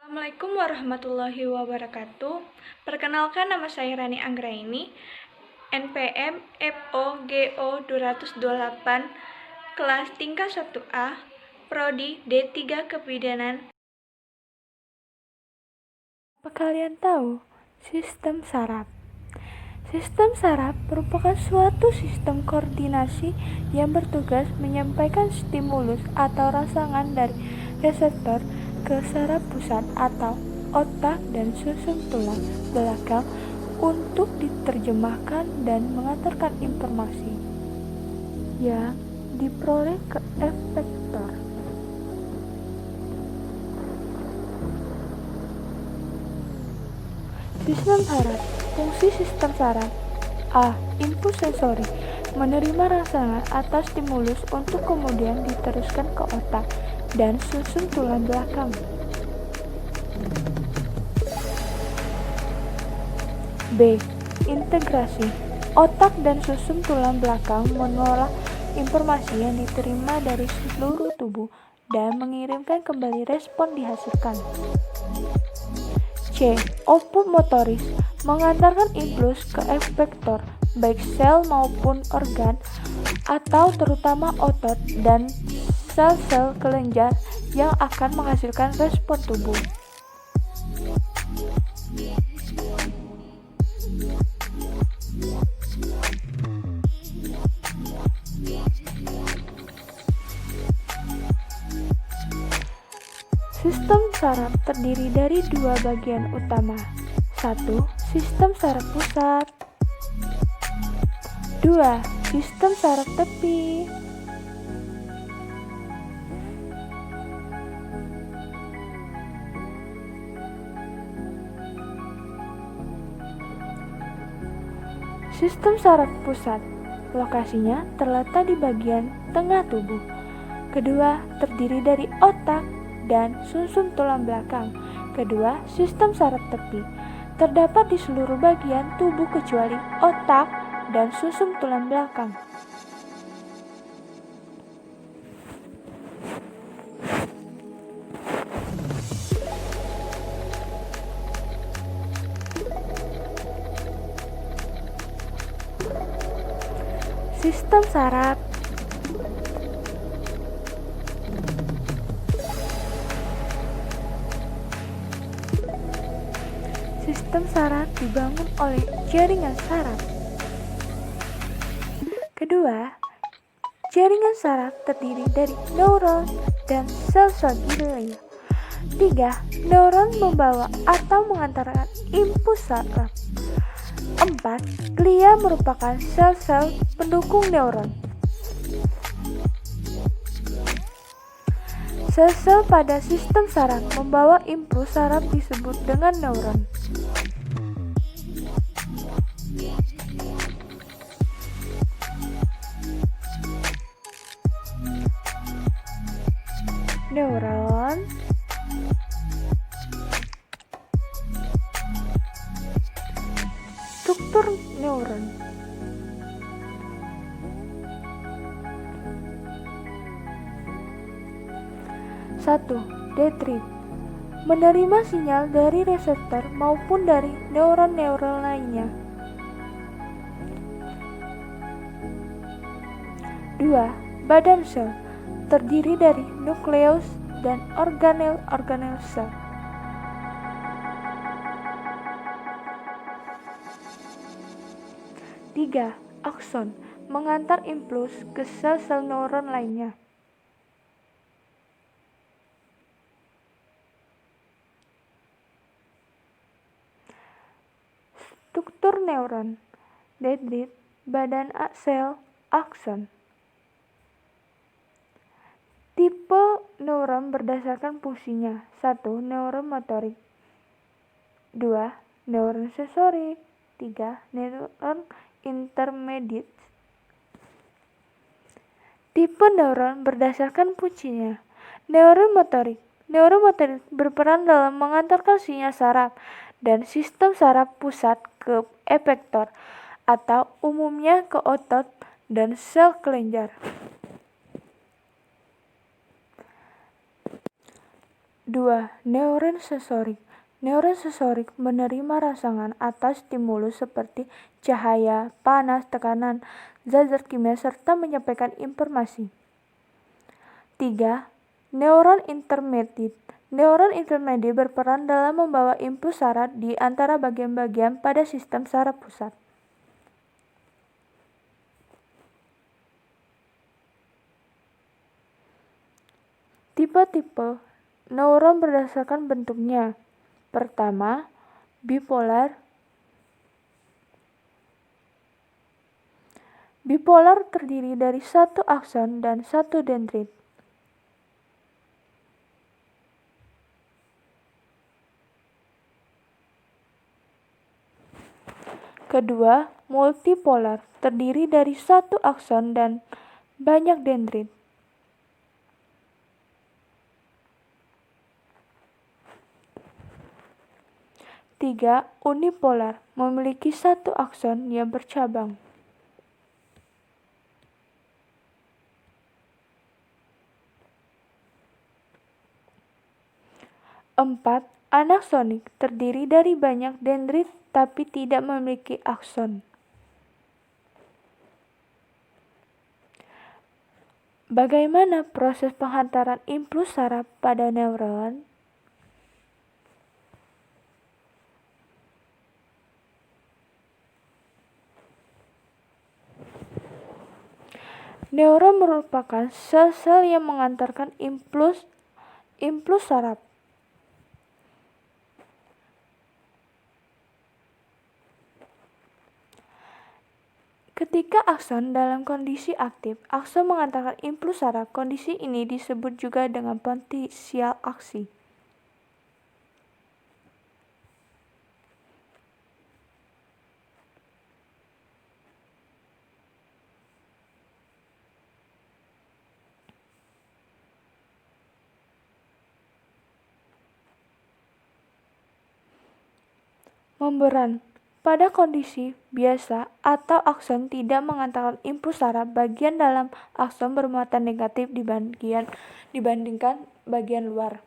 Assalamualaikum warahmatullahi wabarakatuh. Perkenalkan, nama saya Rani Anggraini, NPM FOGO 228, kelas tingkat 1A, Prodi D3 Kebidanan. Apa kalian tahu sistem saraf? Sistem saraf merupakan suatu sistem koordinasi yang bertugas menyampaikan stimulus atau rangsangan dari reseptor ke saraf pusat atau otak dan susun tulang belakang untuk diterjemahkan dan mengantarkan informasi yang diperoleh ke efektor. Sistem saraf. Fungsi sistem saraf: A. Input sensori, menerima rangsangan atau stimulus untuk kemudian diteruskan ke otak dan susun tulang belakang. B. Integrasi. Otak dan susun tulang belakang mengolah informasi yang diterima dari seluruh tubuh dan mengirimkan kembali respon dihasilkan. C. Output motoris, mengantarkan impuls ke efektor, baik sel maupun organ, atau terutama otot dan sel-sel kelenjar yang akan menghasilkan respon tubuh. Sistem saraf terdiri dari dua bagian utama. 1. Sistem saraf pusat. 2. Sistem saraf tepi. Sistem saraf pusat, lokasinya terletak di bagian tengah tubuh. Kedua, terdiri dari otak dan susun tulang belakang. Kedua, sistem saraf tepi, terdapat di seluruh bagian tubuh kecuali otak dan susun tulang belakang. Sistem saraf. Sistem saraf dibangun oleh jaringan saraf. Kedua, jaringan saraf terdiri dari neuron dan sel-sel glia. 3. Neuron membawa atau mengantarkan impuls saraf. 4. Glia merupakan sel-sel pendukung neuron. Sel-sel pada sistem saraf membawa impuls saraf disebut dengan neuron. Neuron, struktur neuron. Satu, dendrit, menerima sinyal dari reseptor maupun dari neuron-neuron lainnya. 2. Badan sel, terdiri dari nukleus dan organel-organel sel. 3. Akson, mengantar impuls ke sel-sel neuron lainnya. Struktur neuron, dendrit, badan sel, akson. Tipe neuron berdasarkan fungsinya. 1. Neuron motorik. 2. Neuron sensorik. 3. Neuron intermediate. Tipe neuron berdasarkan fungsinya. Neuron motorik. Neuron motorik berperan dalam mengantarkan sinyal saraf dan sistem saraf pusat ke efektor atau umumnya ke otot dan sel kelenjar. 2. Kedua, neuron sensorik. Neuron sensorik menerima rangsangan atas stimulus seperti cahaya, panas, tekanan, zat-zat kimia, serta menyampaikan informasi. 3. Neuron intermediate. Neuron intermediate berperan dalam membawa impuls saraf di antara bagian-bagian pada sistem saraf pusat. Tipe-tipe neuron berdasarkan bentuknya. Pertama, bipolar. Bipolar terdiri dari satu akson dan satu dendrit. Kedua, multipolar terdiri dari satu akson dan banyak dendrit. Tiga, unipolar memiliki satu akson yang bercabang. Empat, anaksonik terdiri dari banyak dendrit tapi tidak memiliki akson. Bagaimana proses penghantaran impuls saraf pada neuron? Neuron merupakan sel-sel yang mengantarkan impuls saraf. Ketika akson dalam kondisi aktif, akson mengantarkan impuls saraf. Kondisi ini disebut juga dengan potensial aksi. Memberan. Pada kondisi biasa atau akson tidak mengantarkan impuls saraf, bagian dalam akson bermuatan negatif dibandingkan bagian luar.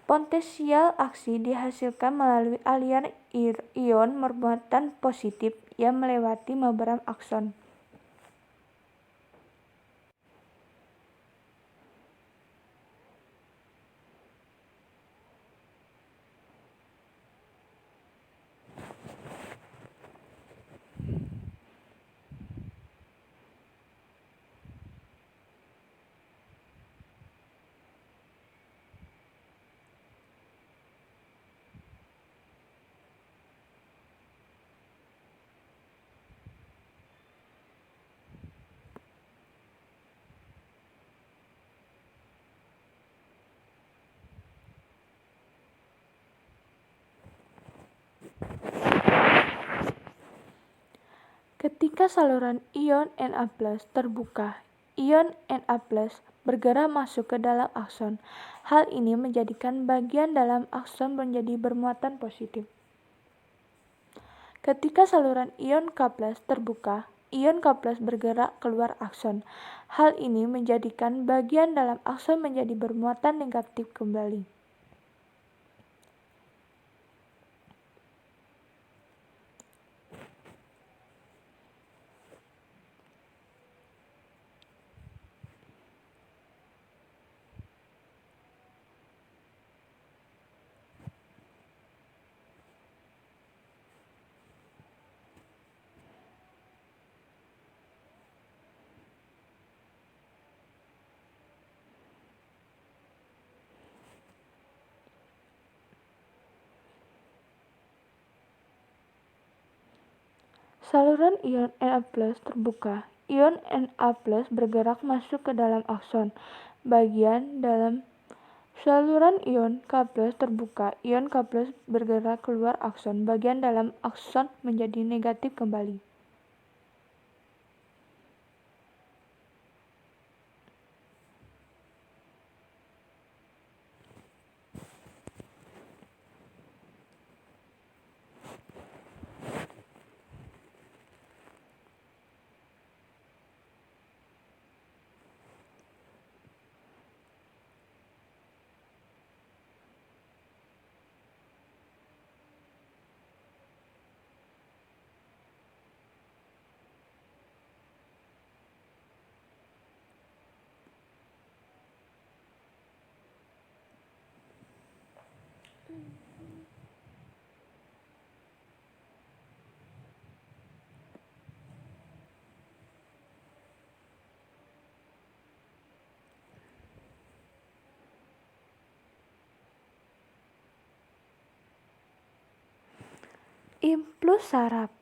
Potensial aksi dihasilkan melalui aliran ion bermuatan positif yang melewati membran akson. Ketika saluran ion Na+ terbuka, ion Na+ bergerak masuk ke dalam akson. Hal ini menjadikan bagian dalam akson menjadi bermuatan positif. Ketika saluran ion K+ terbuka, ion K+ bergerak keluar akson. Hal ini menjadikan bagian dalam akson menjadi bermuatan negatif kembali. Saluran ion Na+ terbuka. Ion Na+ bergerak masuk ke dalam akson. Bagian dalam saluran ion K+ terbuka. Ion K+ bergerak keluar akson. Bagian dalam akson menjadi negatif kembali. Implus saraf.